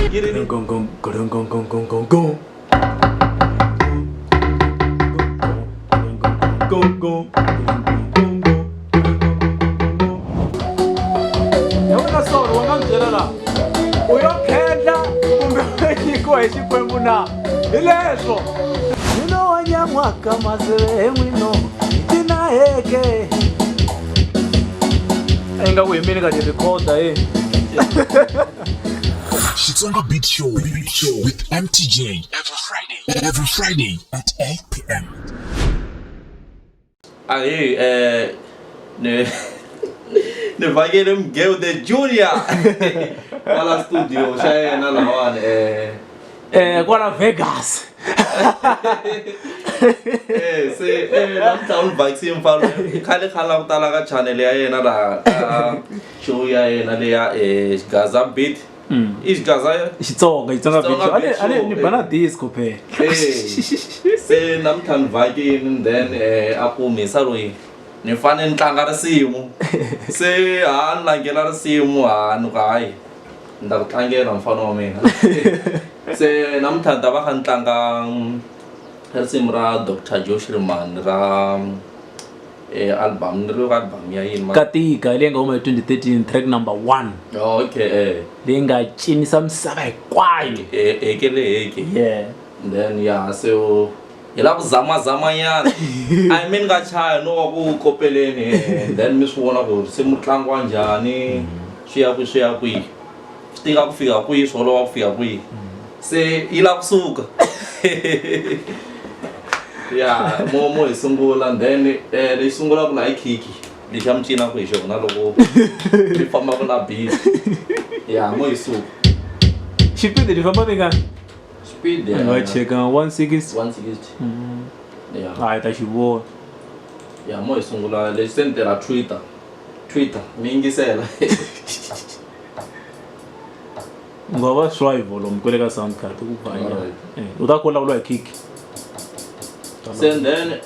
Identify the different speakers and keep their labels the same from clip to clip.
Speaker 1: Yabona Sono wangambyela la uyokhendla kumbe nyikiwa hi Xikwembu na hi leswo Nino wa nyamwaka mazele n'wino tina heke Enga ku yimini ka ni recorder
Speaker 2: Xitsonga Beat Show with MTJ every Friday at 8 p.m.
Speaker 3: Ne vakele mgeu the junior wala studio xa yena lawani
Speaker 1: kwala Vegas
Speaker 3: se downtown vaccine mfalo khale khala ku tala ka channel ya yena la show ya yena le ya Gaza Beat Gaza
Speaker 1: Xitsonga Beat Show ale ni bana disco phela
Speaker 3: se namthan vakele then akumisa loyi ni fane ni tlanga risimu se ni langela risimu ni ku hayi ni ta ku tlangela mfana wa mina se namthanda va kha ni tlanga risimu ra Dr. Shirimani ra album ni ri album ya yini
Speaker 1: Katika leyi nga huma hi 2013 track number 1
Speaker 3: okay
Speaker 1: leyi nga cinisa misava hinkwayo
Speaker 3: Hekeleheke then so ila ku zama nyana I mean nga chaya no wa ku kopeleni then mi swi vona ku se mutlangwa njhani swi ya ku tika ku fika ku solo wa ku fika ku se ila kusuka mo hi sungula then le sungula ku na ikiki le xa mcina ku hi xona loko li famba ku na beat mo hi suka
Speaker 1: xipidi li famba vingani
Speaker 3: speed
Speaker 1: nga cheka 160 hayi ta xivona
Speaker 3: mo hi sungula le sentela Twitter mi yingisela
Speaker 1: nga va swive lomu kwele ka SoundCloud ku banya u ta ku vulavula hi kiki
Speaker 3: and then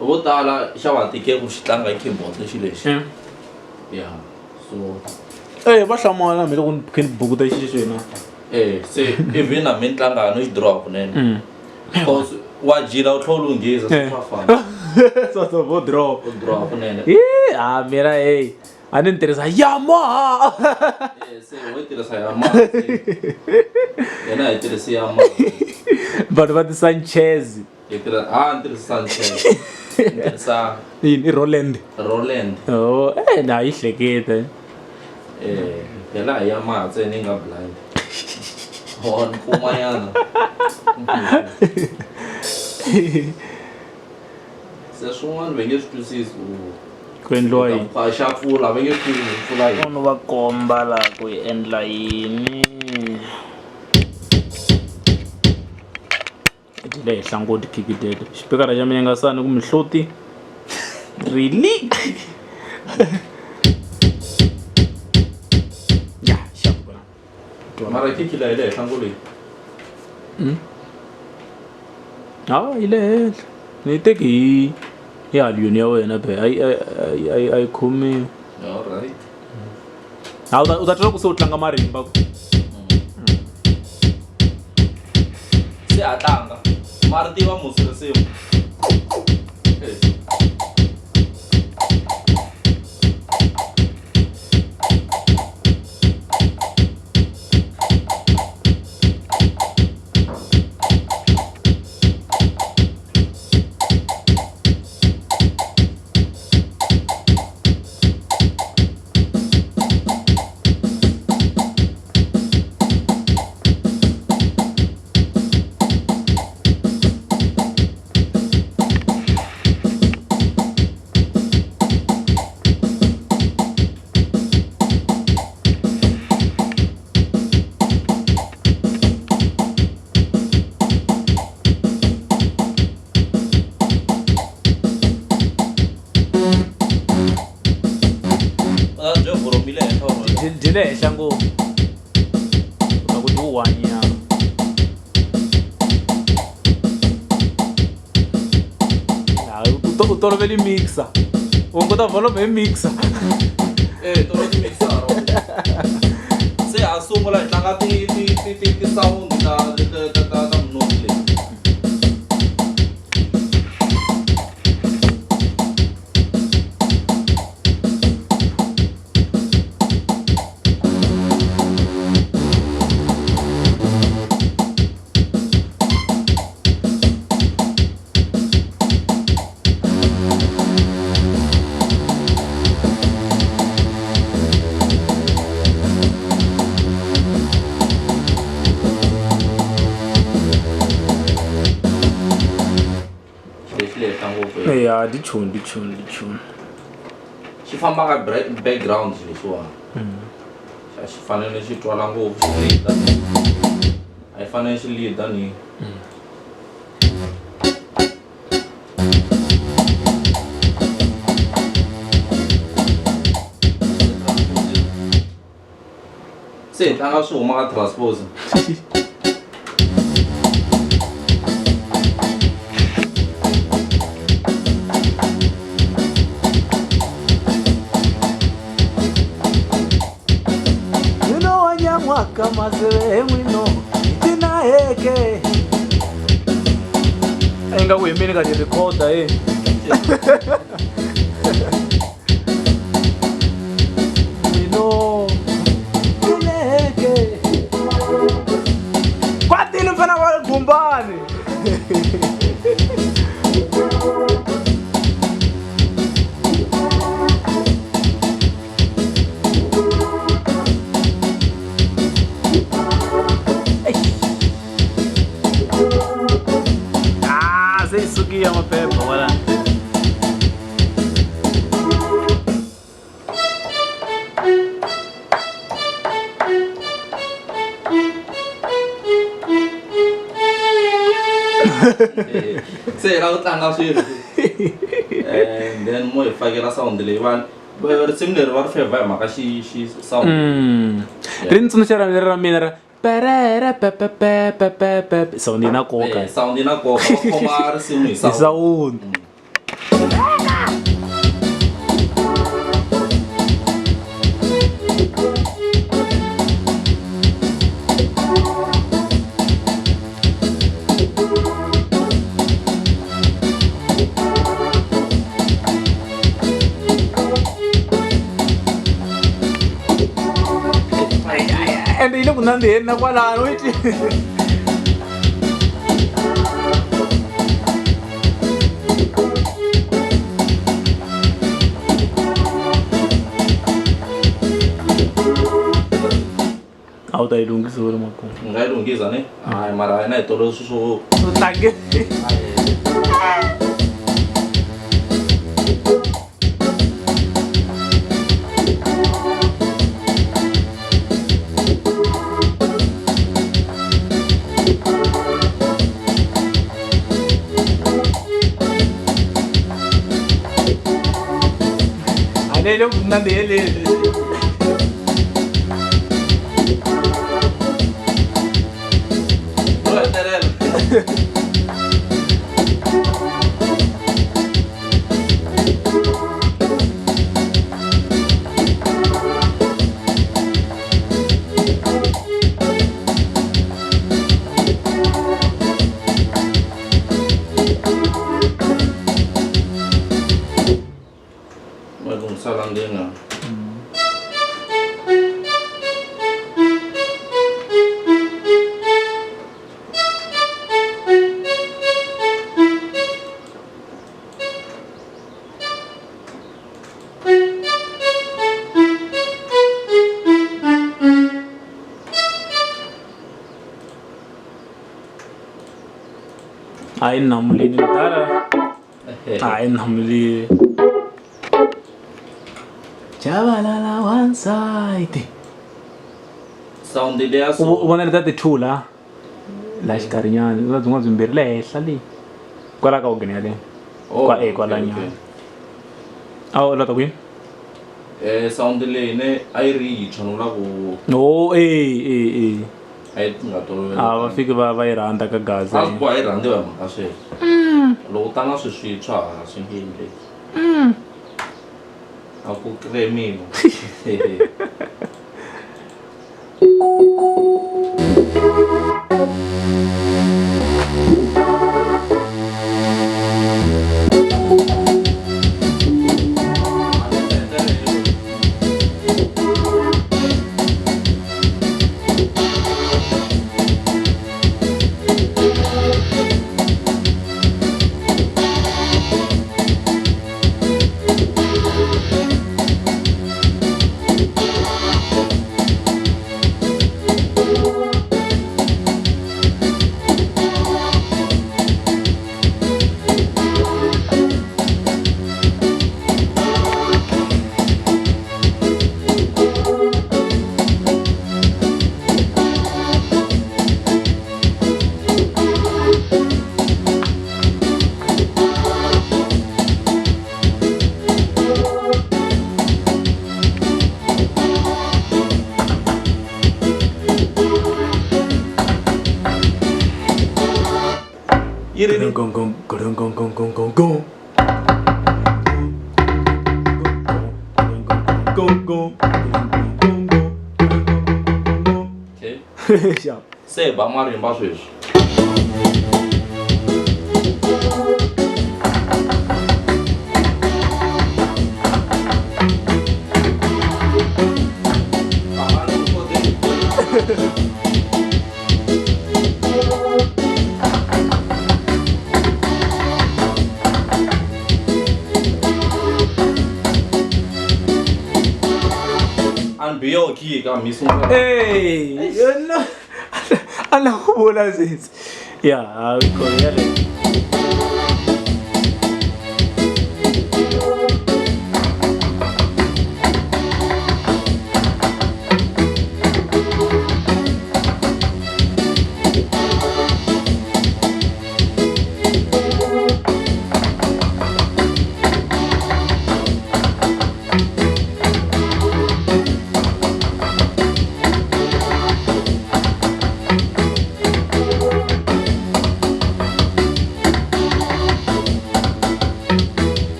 Speaker 3: vo tala xa va tike ku xi tlanga hi keyboard lexi lexi so
Speaker 1: va hlamala mi loko ni khe ni bukuta xixina
Speaker 3: se even na mitlangu no xi draw kunene because wa jila u tlhela lunghisa swa fana
Speaker 1: so vo draw
Speaker 3: kunene
Speaker 1: mira a ni tirhisa Yamaha
Speaker 3: se wo tirhisa Yamaha yena hi tirhisa Yamaha
Speaker 1: vanhu va ti Sanchez
Speaker 3: ni tirhisa Sanchez ni tirhisa
Speaker 1: i Roland na yi hleketa
Speaker 3: yena hi Yamaha ntsena yi nga blind kumayana se swin'wana va nge swi twisisi
Speaker 1: ku endliwa yini
Speaker 3: xa pfula va nge swi twisisi pfula yini
Speaker 1: munhu va komba laha ku yi endla yini ti le henhla ngoti khikidede xipikara xa minyangasani ku mihloti really
Speaker 3: mara kiki la ile henhla ngolo
Speaker 1: yi le henhla ni teki hi haliyoni ya wena be a yi khomiwi u ta twa ku se u tlanga marimba
Speaker 3: se a tlanga mara tiva musi risimu
Speaker 1: le henhla ngopfu uta ku ti u hanyaka u toloveli mixer u hunguta volume hi mixer
Speaker 3: toloveli mixer se a sungula hi tlanga ti
Speaker 1: di tune.
Speaker 3: xi famba ka background lexiwani xi fanele xi twala ngopfu xi leader a yi fanele xi leader ni se hi tlanga swi huma ka transpose
Speaker 1: mwaka mazele mwino itina heke enga kuyimini kanje recorda mwino Hekeleheke kwatini mfana wa gumbani Sugia mapepo wala
Speaker 3: se ra utlanga swilo and then mo hi fakela sound leyi vanhu risimu leri va ri favor hi mhaka xi sound
Speaker 1: ri ni tsundzuxa ra mina ra sound yi na nkoka
Speaker 3: sound yi na nkoka va khoma risimu hi sound
Speaker 1: and ile kunandheni na kwalano iti a wu ta yi lunghisa uri makumu
Speaker 3: nga yi lunghisa ni hayi mara hina hi tolo swo
Speaker 1: tlange Ele na dele.
Speaker 3: Olha, Terelo. Salam dia na.
Speaker 1: Ai namli ni tara. Ai namli. Chavalala one side.
Speaker 3: Sound dia so.
Speaker 1: Ubona leta tithula. La xikarinyana, la dzunga zimbirhi le henhla le. Kwala ka ogeni yale. Kwa kwala nyana. Awu la ta kwini?
Speaker 3: Sound leyi ne a yi ri yi tshwanula ku.
Speaker 1: Oh
Speaker 3: a yi nga tolovela.
Speaker 1: Va fiki va yi rhandza ka gaza.
Speaker 3: A swi boha yi rhandziwa hi mhaka sweswo. Loko ta na swintshwa a swi nge endleki. A ku cremiwa. Yini?
Speaker 1: Gong gong gong gong gong gong gong gong. Gong gong.
Speaker 3: Okay.
Speaker 1: Sharp.
Speaker 3: Se ba marimba sweswi. Biyo ki ka misunga.
Speaker 1: Hey, no. Alam ko mula sis. Yeah, ko yan eh.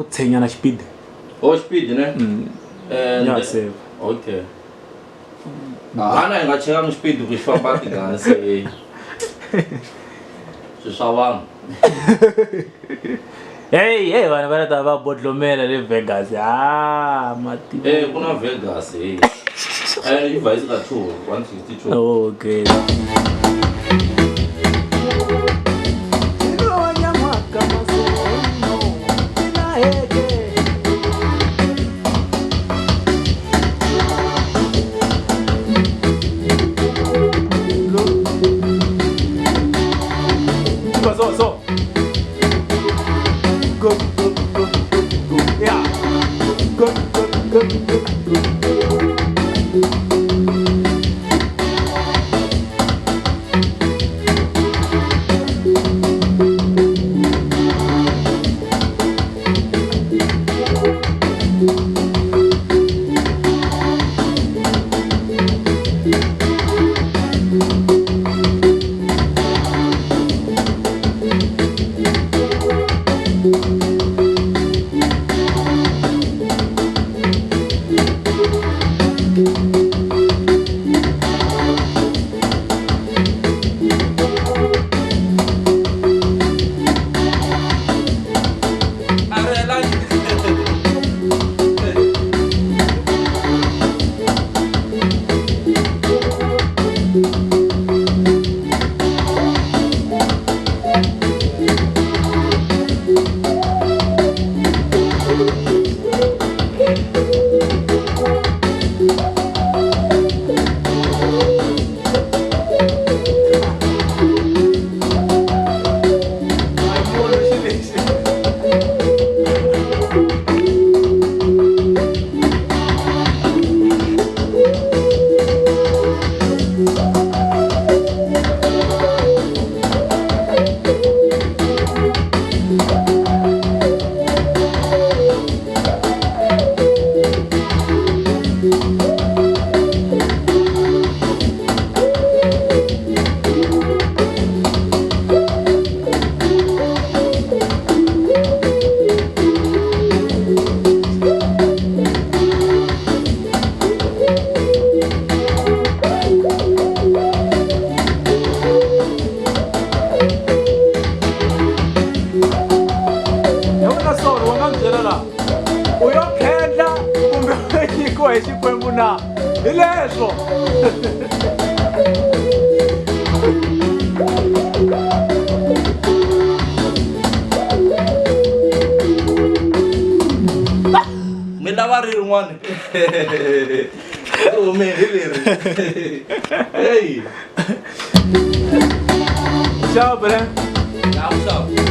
Speaker 1: Uthenya na speed.
Speaker 3: Oh speed ne?
Speaker 1: Yeah, save.
Speaker 3: Okay. Ana ingacheka ngispeed ukufamba ngane se. Sisawang.
Speaker 1: Hey, bana tava bodlomela le Vegas. Mati.
Speaker 3: Kuna Vegas iVice ka 162.
Speaker 1: Oh, okay. So. Go. Yeah. Go. na hi leswo
Speaker 3: mina va ri rin'wana humele leri hey
Speaker 1: ciao bre
Speaker 3: ciao